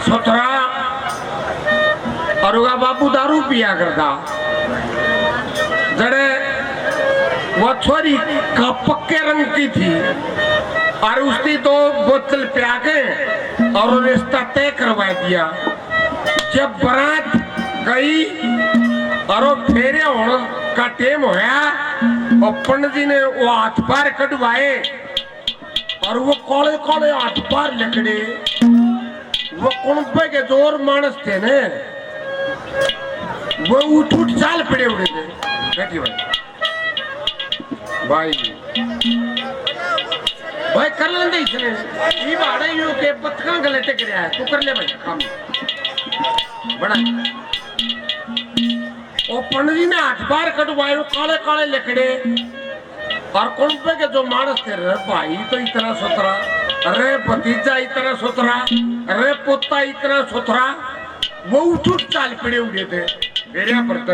सोतरा और वह बाबू दारू पिया करता जड़े वो छोरी पक्के रंग की थी और उसकी तो बोतल पिया के और रिश्ता तय करवा दिया। जब बारात गई और फेरे होने का टेम होया और पंडित जी ने वो हाथ पार कटवाए और वो कोले कोले हाथ पार लकड़े वो कुंपे के जोर मानस थे ने वो उठ उठ चाल पड़े उड़े थे। बैठी भाई भाई कर लेंगे इसने ये बाड़े यूं के पत्थर गले टेक रहा है तू कर ले भाई काम बड़ा। वो पंडित जी ने हाथ बार कटवाए काले काले लकड़े और कुंपे के जो मानस थे रे भाई तो इतना सुथरा, अरे भतीजा इतना सुथरा, अरे पोता इतना सुथरा, वो उठ उठ चाल पड़े उड़े थे मेरे पड़ते।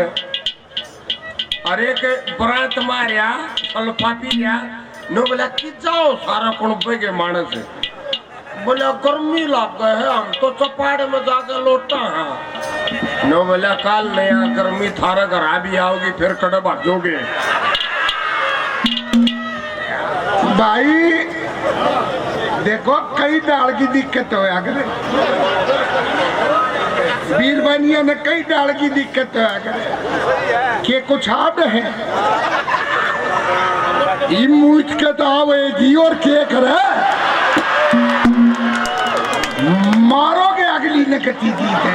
अरे के बरात मारिया अल्फा पी लिया नो बोला कि जाओ सारा कुंपे के मानस है बोला गर्मी लग गए है हम तो चपाड़े में जाकर लौटा है नो बोला काल नया गर्मी थारा घर आ भी आओगी फिर कड़े भाजोगे। भाई देखो कई डाल की दिक्कत हो करे बीरबानिया ने कई डाल की दिक्कत हो करे के कुछ आप है मूछ के तो आवेगी और के करे मारोगे अगली ने कती दी है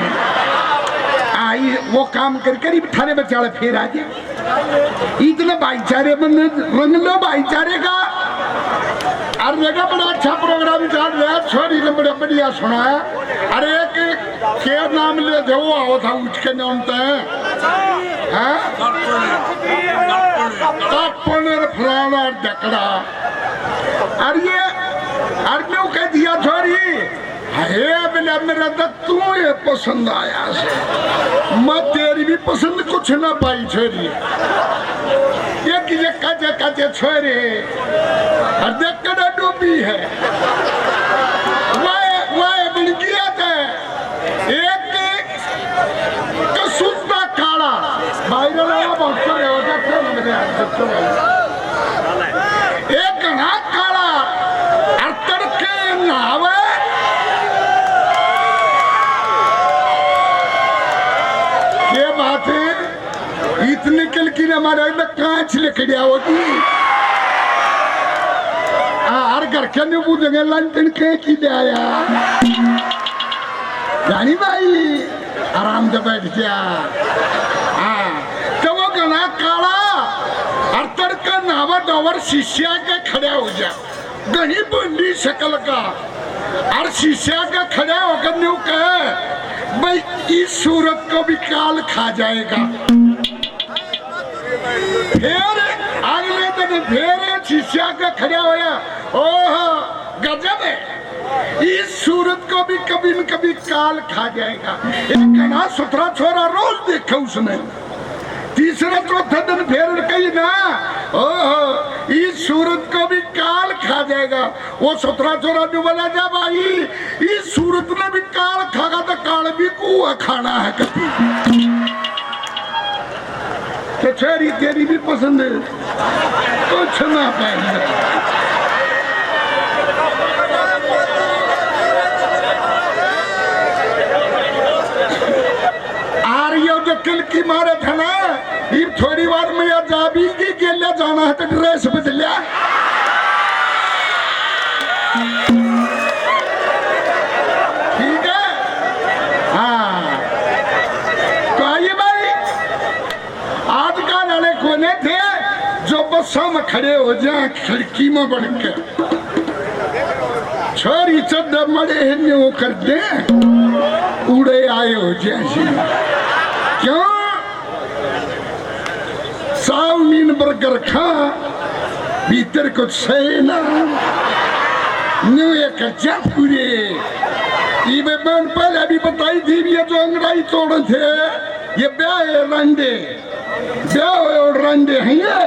आई वो काम कर करीब थारे बचाड़े फिर आ जाए इतने भाईचारे में रंग लो भाईचारे का और मेरा बड़ा अच्छा प्रोग्राम चल रहा है छोरी ने बड़ा बढ़िया सुनाया। अरे क्या नाम ले दे वो आओ था उठ के नामते हैं फलाना डकड़ा अरे क्यों कह दिया छोरी है बिना मेरा तो तू ये पसंद आया से मैं तेरी भी पसंद कुछ ना पाई छोरी ये कचे कचे छोरे और देख कर डूबी है वह बन गया था एक कसूता काला भाई बहुत सारे हो जाते एक घना काला और तड़के नहावे ये बात है इतने कल की हमारे कांच लकड़िया होगी हर घर के नहीं पूछेंगे लंदन के की आया जानी भाई आराम से बैठ गया हाँ तो वो गला काला और तड़का नावा डोवर शीशा के खड़ा हो जा गनी बंदी शक्ल का और शीशा का खड़ा होकर न्यू कहे भाई इस सूरत को भी काल खा जाएगा। फिर अगले दिन फिर शीशा का खड़ा होया ओह गजब है इस सूरत को भी कभी न कभी काल खा जाएगा। एक घना सुथरा छोरा रोज देखा उसने तीसरा चौथा दिन फिर कही ना ओह इस सूरत को भी काल खा जाएगा। वो सुथरा छोरा जो बोला जा भाई इस सूरत में भी काल खागा तो काल भी कुआ खाना है कभी छोरी तेरी भी पसंद है कुछ ना पाएगी। आर्यो जो किल की मारे थे ना ये थोड़ी बार में या जाबी की गेले जाना है तो ड्रेस बदलिया ठीक है हाँ तो आइए भाई आजकल वाले कोने थे जो बसों में खड़े हो जाए खिड़की में बढ़ के छोरी चद्दर मड़े हिन्ने कर दे उड़े आए हो जैसे क्यों साउमीन बर्गर खा भीतर कुछ सही ना न्यू एक पूरे ये बन पहले अभी बताई थी ये जो अंगड़ाई तोड़े थे ये ब्याह और रंडे हैं ये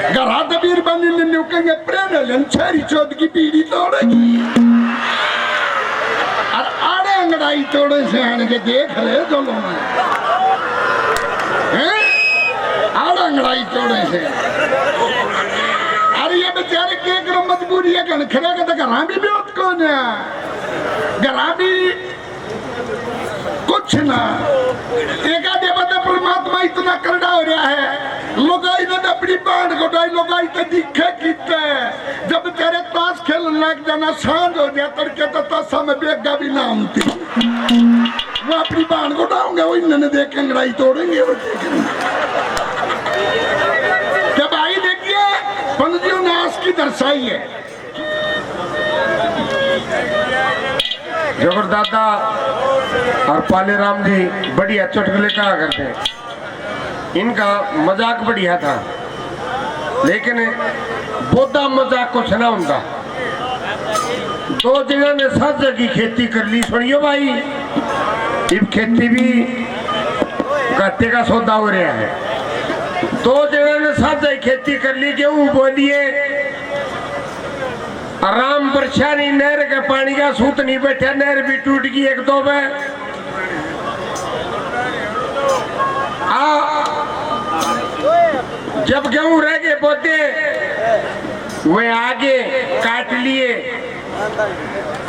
घरा तबीर बनी ने न्यूकेंगे प्रेम छरी चौथ की पीढ़ी तोड़ेगी और आड़े अंगड़ा अंगड़ाई तोड़े से आने के देख रहे जो लोग हैं और अंगड़ाई तोड़े से। अरे ये बेचारे के करो मजबूरी है कण खड़ा के तो घरा भी बहुत कौन है घरा भी कुछ ना एक आधे बंदे परमात्मा इतना करड़ा हो रहा है लोगाई ने अपनी बांध गोटाई लोगाई तो दिखे किते जब तेरे ताश खेलने लग जाना सांझ हो जाए तड़के तो ताशा में बेगा भी ना होती वो अपनी बांध गोटाऊंगे वो इन्होंने देख के लड़ाई तोड़ेंगे और जब आई देखिए पंडियों ने आज की दर्शाई है जबरदादा और पाले राम जी बढ़िया चुटकुले कहा करते हैं। इनका मजाक बढ़िया था लेकिन बोधा मजाक कुछ ना होता। दो जगह ने 7 जगह की खेती कर ली सुनियो भाई अब खेती भी घाटे का सौदा हो रहा है। 2 जगह ने 7 जगह खेती कर ली गेहूं बोलिए आराम परेशानी नहर के पानी का सूत नहीं बैठा नहर भी टूट गई 1-2 में। जब गेहूं रह गए बोते वे आगे काट लिए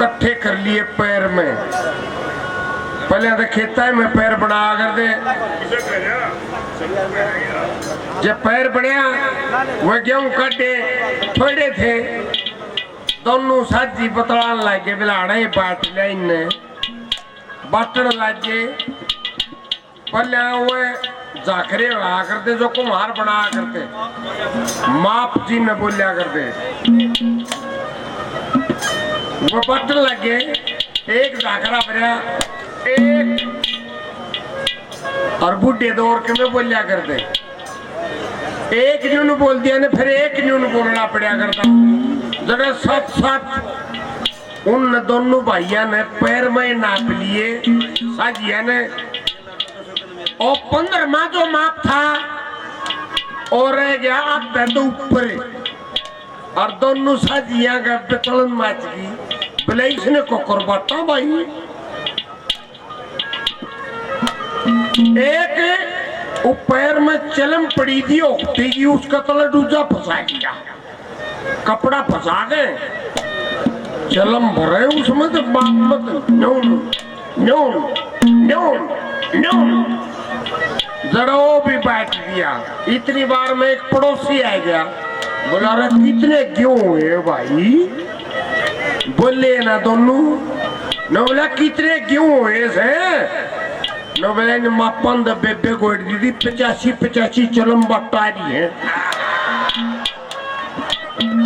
कट्ठे कर लिए पैर में पहले तो खेता में पैर बना कर दे जब पैर बनया वह गेहूं काटे थोड़े थे दोनों साथी बतलान लगे बिलाड़े बाट लिया इन्हें बाटन लगे पहले वो जाखरे बना करते जो कुम्हार बना करते माप जी में बोलिया करते वो बाटन लगे एक जाखरा भरिया एक और बूढ़े दौर के में बोलिया करते एक न्यून बोल दिया ने फिर एक न्यून बोलना पड़ा करता जरा साथ उन दोनों भाइयों ने पैर में नाप लिए साजिया ने और 15वां जो माप था और रह गया आधा तो ऊपर और दोनों साजिया का बेतलन माच गई बोले इसने को करवाता भाई एक पैर में चलम पड़ी थी उठती की उसका तला दूजा फंसा गया कपड़ा फंसा गए चलम भरे उसमें तो मत जरा वो भी बैठ दिया। इतनी बार में एक पड़ोसी आ गया बोला रे कितने क्यों हुए भाई बोले ना दोनों न बोला कितने क्यों हुए से न बोला मापन बेबे गोड़ दी 85 चलम बटा रही है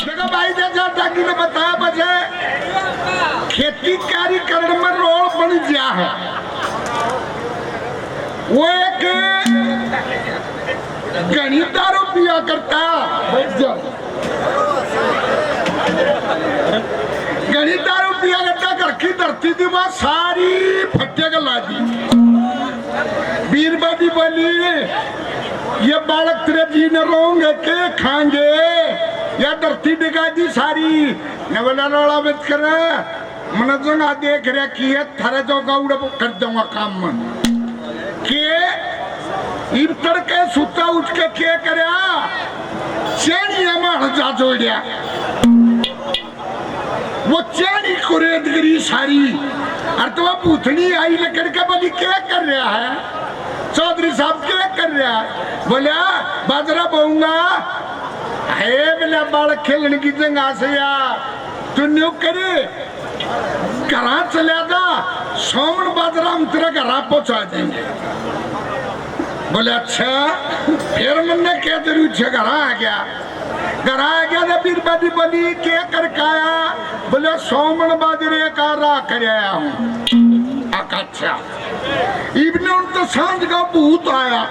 देखो भाई जैसा जाकी ने बताया बजे खेती कारी करने में रोल बन गया है वो एक गणिता पिया करता गणिता पिया करता घर की धरती थी वह सारी फट्टे का लादी बीरबादी बोली ये बालक तेरे जी ने रोंगे के खाएंगे या धरती डिगा दी सारी ने बोला रोड़ा मत कर मन जंगा देख रहा की है थारे जो गाउड़ कर दूंगा काम में के इन तड़के सुता उठ के क्या करया चैनी मार जा जोड़िया वो चैनी कुरेद गिरी सारी और तो वह पूथनी आई लकड़ के बोली क्या कर रहा है चौधरी साहब क्या कर रहा है बोला बाजरा बोऊंगा है बोला बालक खेलने की जगह से यार तू न्यू करे घरा चला जा सोमन बाजरा हम तेरा घरा पहुंचा देंगे बोले अच्छा फिर मैंने क्या जरूर घर आ गया ना बीरबादी बोली क्या कर खाया बोले सोमन बाजरे का रा कर आया हूँ अच्छा इबने उन तो सांझ का भूत आया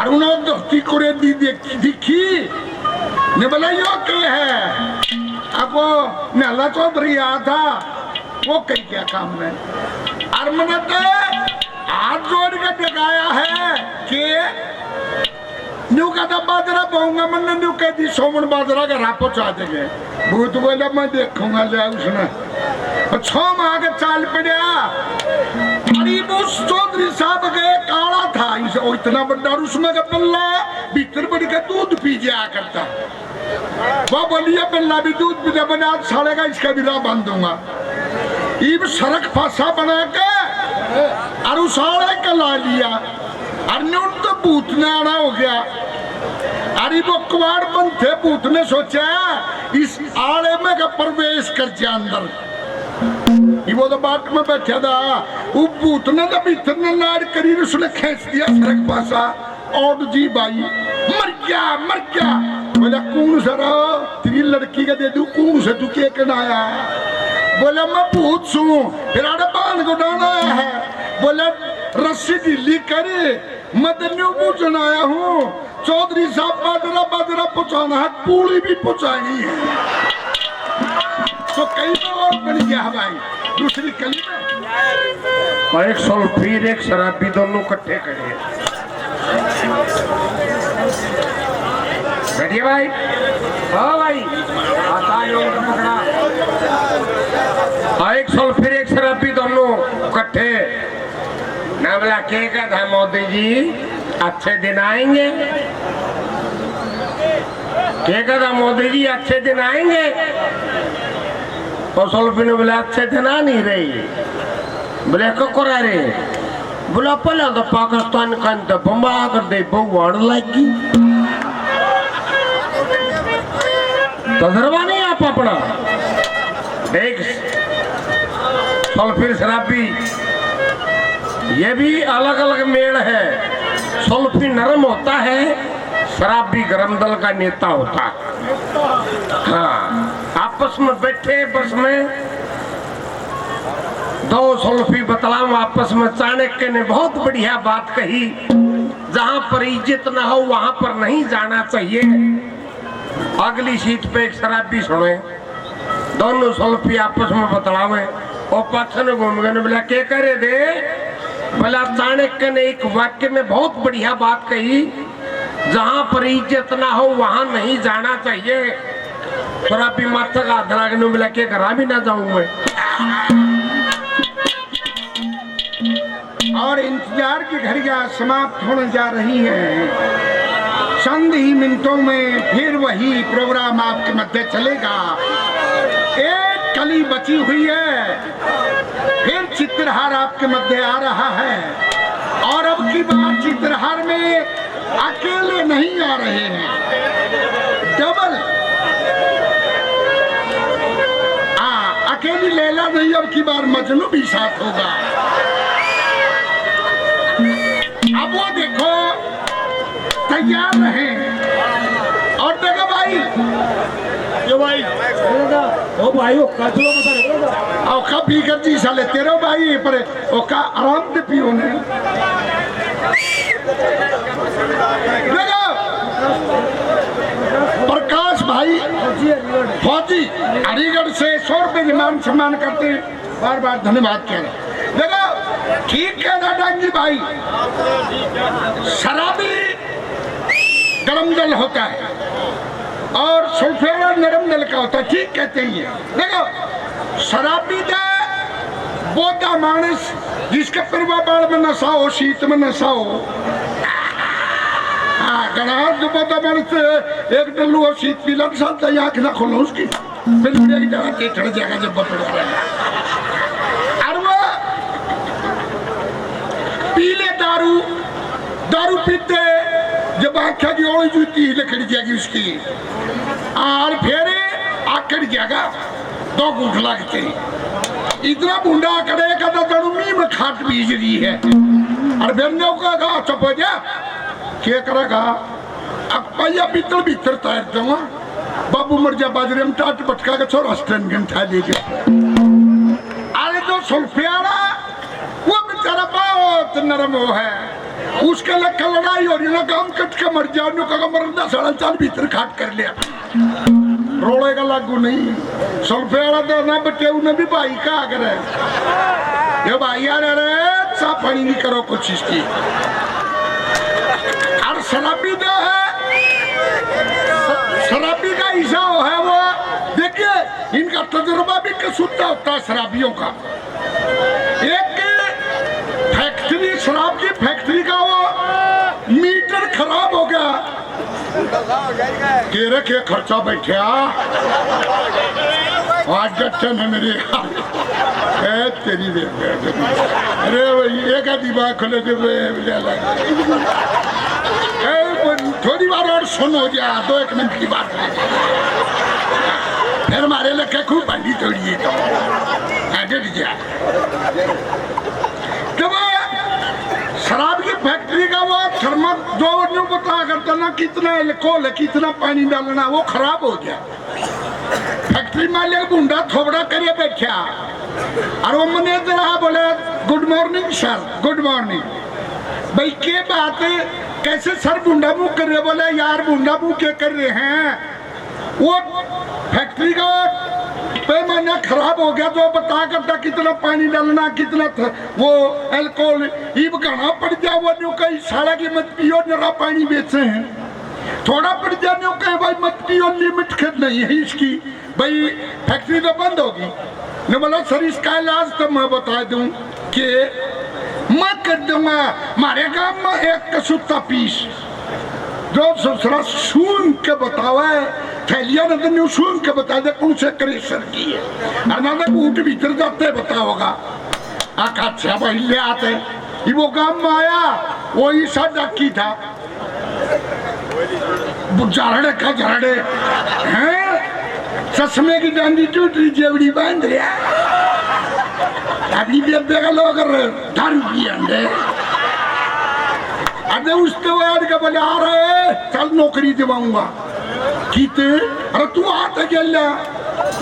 और उन्होंने दोस्ती को दी दिखी ने बोला यो क्या है अब वो नहला चौधरी आया था वो कहीं क्या काम में और मैंने तो हाथ जोड़ के दिखाया है कि न्यू का बाजरा पाऊंगा मैंने न्यू कह दी सोमन बाजरा का रा पहुंचा देंगे भूत बोला मैं देखूंगा ले उसने छो माह के चाल पड़ा। अरे वो चौधरी साहब गए काला था इसे इतना बड़ा उसमें का पल्ला भीतर बड़ी का दूध पी जाया करता। वो बोलिए पल्ला भी दूध पी बना साड़ेगा इसका भी राह बांध दूंगा। इब सड़क फांसा बना के और उस आड़े का ला लिया और न्यून तो भूतने आना हो गया। अरे वो कुआड़ बंद थे भूत ने सोचा इस आड़े में का प्रवेश कर जा अंदर। वो तो बाट में बैठा था वो भूत ने तो भीतर ने लाड़ करी उसने खींच दिया सड़क पासा और जी भाई मर गया। बोला कौन सर तेरी लड़की का दे दू कौन से तू के कनाया। बोला मैं भूत सू फिर आड़े बांध को डाला है। बोला रस्सी ढीली करे मदन्यू पूछन आया हूँ चौधरी साहब बाजरा पहुंचाना है पूरी भी पहुंचानी है। तो कई बार बन गया भाई दूसरी कली में एक सल्फीर एक शराबी दोनों इकट्ठे खड़े बैठिए भाई। हाँ भाई पकड़ा। एक सल्फीर एक शराबी दोनों इकट्ठे ना बोला के का था मोदी जी अच्छे दिन आएंगे। के का था मोदी जी अच्छे दिन आएंगे। और सल्फी ने बोला अच्छे दिन आ नहीं रही। बोले करा रे। बोला पहले तो पाकिस्तान का तो बम्बा कर दे बहु लगी तजर्बा नहीं आप अपना। एक सल्फीर शराबी ये भी अलग अलग मेल है। सल्फी नरम होता है शराबी गरम दल का नेता होता है। हाँ आपस में बैठे बस में दो सल्फी बतलाम आपस में चाणक्य ने बहुत बढ़िया बात कही जहां पर इज्जत ना हो वहां पर नहीं जाना चाहिए। अगली सीट पे एक शराबी सुने दोनों सल्फी आपस में बतलावे और पक्ष ने घूम गए बोला के करे दे। बोला चाणक्य ने एक वाक्य में बहुत बढ़िया बात कही जहां पर इज्जत ना हो वहां नहीं जाना चाहिए। शराबी माथा का धरा के बोला के घर भी ना जाऊं मैं। और इंतजार की घड़ियां समाप्त होने जा रही हैं। चंद ही मिनटों में फिर वही प्रोग्राम आपके मध्य चलेगा। एक कली बची हुई है फिर चित्रहार आपके मध्य आ रहा है। और अब की बार चित्रहार में अकेले नहीं आ रहे हैं डबल। अकेली लैला नहीं अब की बार मजनू भी साथ होगा। अब वो देखो तैयार रहे और देखो भाई यो भाई ओ भाई ओ काचलो बता औका पीकर जी साले तेरे भाई पर औका आराम से पियो ने। देखो प्रकाश भाई फौजी अलीगढ़ से 100 रुपए मान सम्मान करते बार बार धन्यवाद कह रहे। देखो ठीक है ना डांगी भाई शराबी गरम जल होता है और सल्फेट नरम जल का होता है ठीक कहते हैं। देखो शराबी दे बोधा मानस जिसके परवा बाल में नशा हो शीत में नशा हो। गणार जो बोधा मानस एक डल्लू और शीत पीला साथ आँख ना खोलो उसकी फिर एक जगह के चढ़ जाएगा जब बपड़ा और वो पीले दारू पीते जब आख्या की ओली जूती लकड़ी जाएगी उसकी और फिर आकड़ जाएगा 2 घूट लगते इतना बुंडा करेगा तो जड़ू मी में खाट बीज रही है। और फिर ने कहा चुप हो जा क्या करेगा अब पहिया भीतर भीतर तैर दूंगा बाबू मर जा बाजरे में टाट पटका के छोरा स्टैंड घंटा लेके। अरे जो सुल्फियाड़ा वो बेचारा बहुत नरम हो है उसके लिए लड़ाई हो रही ना काम कट के मर जाओ का मरना 4.5 भीतर खाट कर लिया रोड़े का लागू नहीं सुल्फियाड़ा तो ना बच्चे उन्हें भी भाई का करे ये भाई यार अरे साफ पानी नहीं करो कोशिश की। और शराबी जो है शराबी का हिस्सा है वो देखिए इसलिए इनका तजुर्बा भी कसूता होता है शराबियों का। एक फैक्ट्री, शराब की फैक्ट्री का वो मीटर खराब हो गया, केरे के खर्चा बैठे आज जट्टन है मेरे तेरी दे। अरे एक दिमाग खोले थोड़ी बार और सुन हो जा, 2-1 मिनट की बात है, फिर हमारे लगे खूब बंदी तोड़िए तो शराब की फैक्ट्री का वो थर्मल जो न्यू बता करता ना कितना एल्कोहल है, कितना पानी डालना, वो खराब हो गया। फैक्ट्री मालिक गुंडा थोबड़ा करे बैठा और वो मैनेजर बोले good morning sir, good morning. भाई क्या बात है, कैसे सर बुंडा मुंह कर रहे? बोले यार बुंडा मुंह क्या कर रहे हैं, वो फैक्ट्री का पैमाना खराब हो गया, जो बता करता कितना पानी डालना, कितना वो अल्कोहल इब घना पड़ गया। वो न्यू कहीं सारा की मत पियो, जरा पानी बेचे हैं, थोड़ा पड़ गया न्यू कहीं भाई मत पियो, लिमिट खत नहीं है इसकी, भाई फैक्ट्री तो बंद होगी। ने बोला सर इसका इलाज तो मैं बता दूं कि मैं कर दूंगा, हमारे गांव में एक कसूता पीस जो ससुरा सुन के बतावे थैलिया ने तो सुन के बता दे कौन से क्रेशर की है, अनादे बूट भीतर जाते बताओगा। आका अच्छा भाई ले आते, वो गांव में आया, वो ईसा डाकी था, झारड़े का झारड़े हैं, चश्मे की डांडी टूट रही, जेवड़ी बांध रहा, अभी बेबे का लोग दारू पिए अरे उसके बाद का बोले आ रहे चल नौकरी दिवाऊंगा कीते। अरे तू आते गया,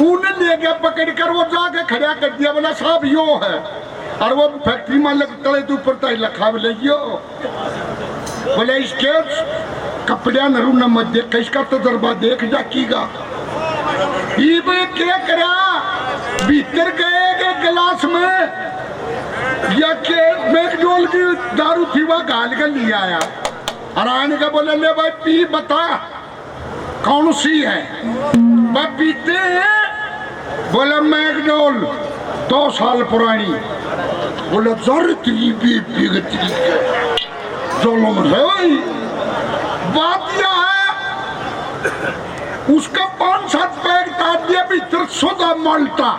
उन्हें ले गया पकड़ कर, वो जाके खड़ा कर दिया, बोला साहब यो है, और वो फैक्ट्री मालिक तले तो ऊपर तय लखा बोले यो, बोले इसके कपड़े नरू न मत देख, इसका तजर्बा देख जाकीगा। ये क्या करा, भीतर गए गिलास में या के मैकडोल की दारू थी, वह गाल कर लिया आया, और आने का बोले ले भाई पी, बता कौन सी है, वह पीते हैं, बोले मैकडोल 2 साल पुरानी, बोले जर तेरी बेगती जुल्म है भाई। बात यह है उसका 5-7 पैक तार दिया भीतर सोदा माल्टा,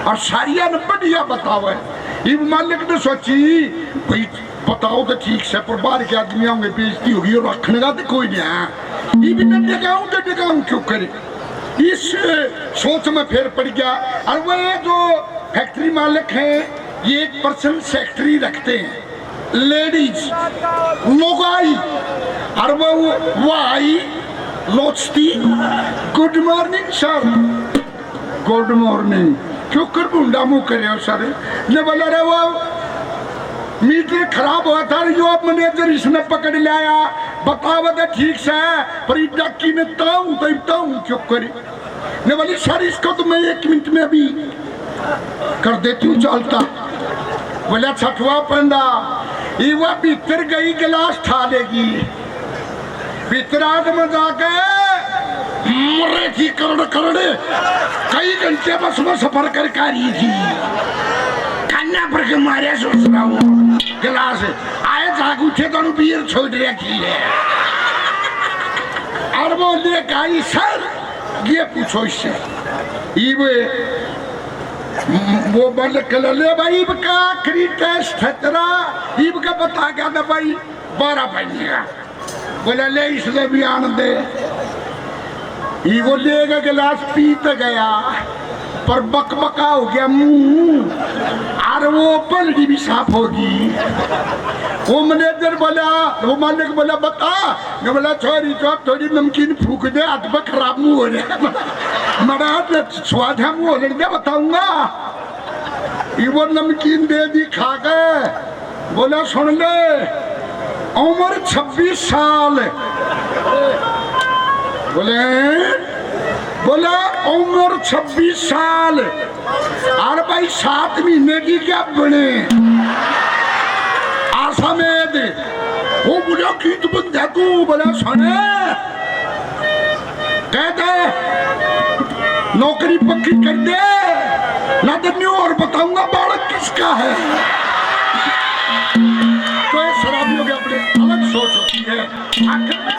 और सारिया ने बढ़िया बतावे। इब मालिक ने सोची भाई बताओ तो ठीक से, पर बाहर के आदमी होंगे बेइज्जती होगी, और रखने का तो कोई नहीं है, इब ने डिगाऊं क्यों करे, इस सोच में फिर पड़ गया। और वह जो फैक्ट्री मालिक हैं ये 1% सेक्रेटरी रखते हैं, लेडीज लोगाई, और वो आई लोचती, good morning sir, good morning, क्यों कर बुंडा मुंह करे हो सर? ने बोला रे वो मीटर खराब हुआ था, जो मैनेजर इसने पकड़ लाया, बतावा तो ठीक से, पर डाकी ने ताऊ क्यों करे? ने बोली सर इसको तो मैं 1 मिनट में अभी कर देती हूँ चलता। बोला छठवा पंडा, ये वह भीतर गई गिलास ठा देगी, भीतराग में जाके मरे थी करड़े कई घंटे बस में सफर कर रही थी, खाना पर के मारे सोच रहा हूँ गिलास आए जाग उठे तो बियर छोड़ रखी है, और बोले कही सर ये पूछो इससे, वो बल ले भाई का आखिरी टेस्ट है तेरा, ईब का बता क्या था भाई 12 बजेगा, बोले ले इसलिए भी आन दे, वो लेगा गिलास पीत गया, पर बकबका हो गया मुंह, और वो पलड़ी भी साफ होगी। वो मैनेजर बोला, वो मालिक बोला बता, मैं बोला छोरी चौक थोड़ी नमकीन फूक दे, हाथ पर खराब मुंह हो रहा, मरा स्वाद है मुंह हो रहा, बताऊंगा। वो नमकीन दे दी खा के, बोला सुन ले उम्र 26 साल, बोला उम्र 26 साल, और भाई 7 महीने की क्या बने आसमेद, वो बोला की तू बंदा तू, बोला सुने कहते नौकरी पक्की कर दे, ना तो न्यू और बताऊंगा बालक किसका है। तो ये शराबियों के अपने अलग सोच होती है। आखिर में